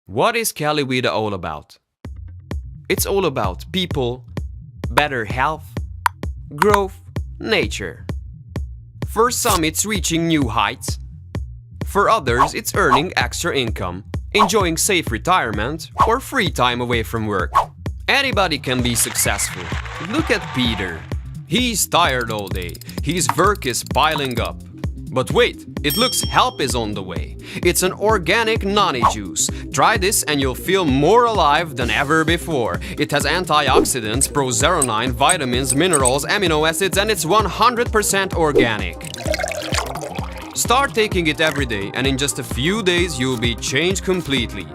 What is CaliVita all about? It's all about people, better health, growth, nature. For some, it's reaching new heights. For others, it's earning extra income, enjoying safe retirement, or free time away from work. Anybody can be successful. Look at Peter. He's tired all day. His work is piling up. But wait, it looks help is on the way. It's an organic noni juice. Try this and you'll feel more alive than ever before. It has antioxidants, prozeronine, vitamins, minerals, amino acids, and it's 100% organic. Start taking it every day and in just a few days you'll be changed completely.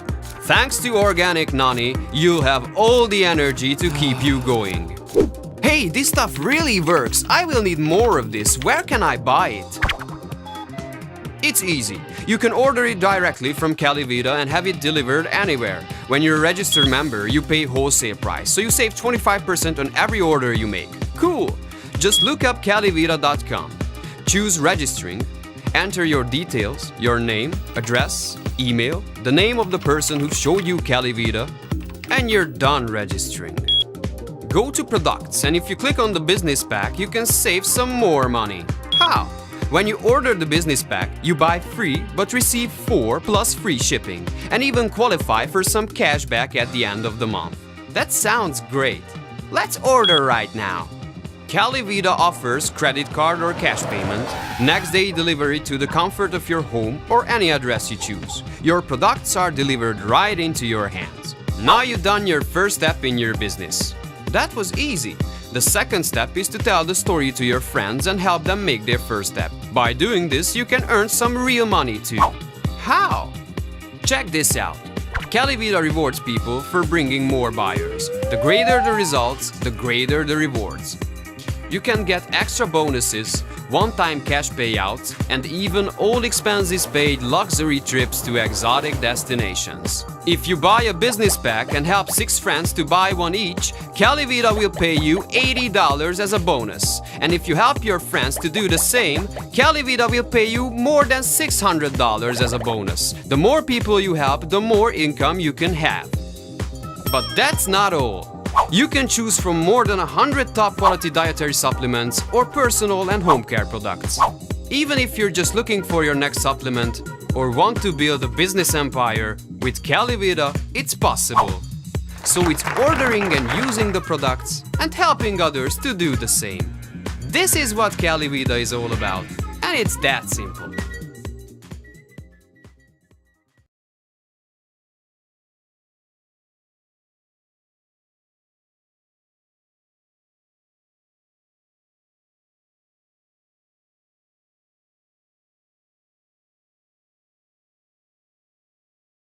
Thanks to organic noni, you'll have all the energy to keep you going. Hey, this stuff really works. I will need more of this. Where can I buy it? It's easy. You can order it directly from CaliVita and have it delivered anywhere. When you're a registered member, you pay wholesale price, so you save 25% on every order you make. Cool! Just look up calivita.com. Choose registering, enter your details, your name, address, email, the name of the person who showed you CaliVita, and you're done registering. Go to products, and if you click on the business pack, you can save some more money. How? When you order the business pack, you buy 3 but receive 4 plus free shipping, and even qualify for some cash back at the end of the month. That sounds great. Let's order right now. CaliVita offers credit card or cash payment, next day delivery to the comfort of your home or any address you choose. Your products are delivered right into your hands. Now you've done your first step in your business. That was easy. The second step is to tell the story to your friends and help them make their first step. By doing this, you can earn some real money too. How? Check this out. CaliVita rewards people for bringing more buyers. The greater the results, the greater the rewards. You can get extra bonuses, one-time cash payouts, and even all expenses paid luxury trips to exotic destinations. If you buy a business pack and help 6 friends to buy one each, CaliVita will pay you $80 as a bonus. And if you help your friends to do the same, CaliVita will pay you more than $600 as a bonus. The more people you help, the more income you can have. But that's not all. You can choose from more than 100 top-quality dietary supplements or personal and home care products. Even if you're just looking for your next supplement or want to build a business empire, with CaliVita, it's possible. So it's ordering and using the products and helping others to do the same. This is what CaliVita is all about, and it's that simple.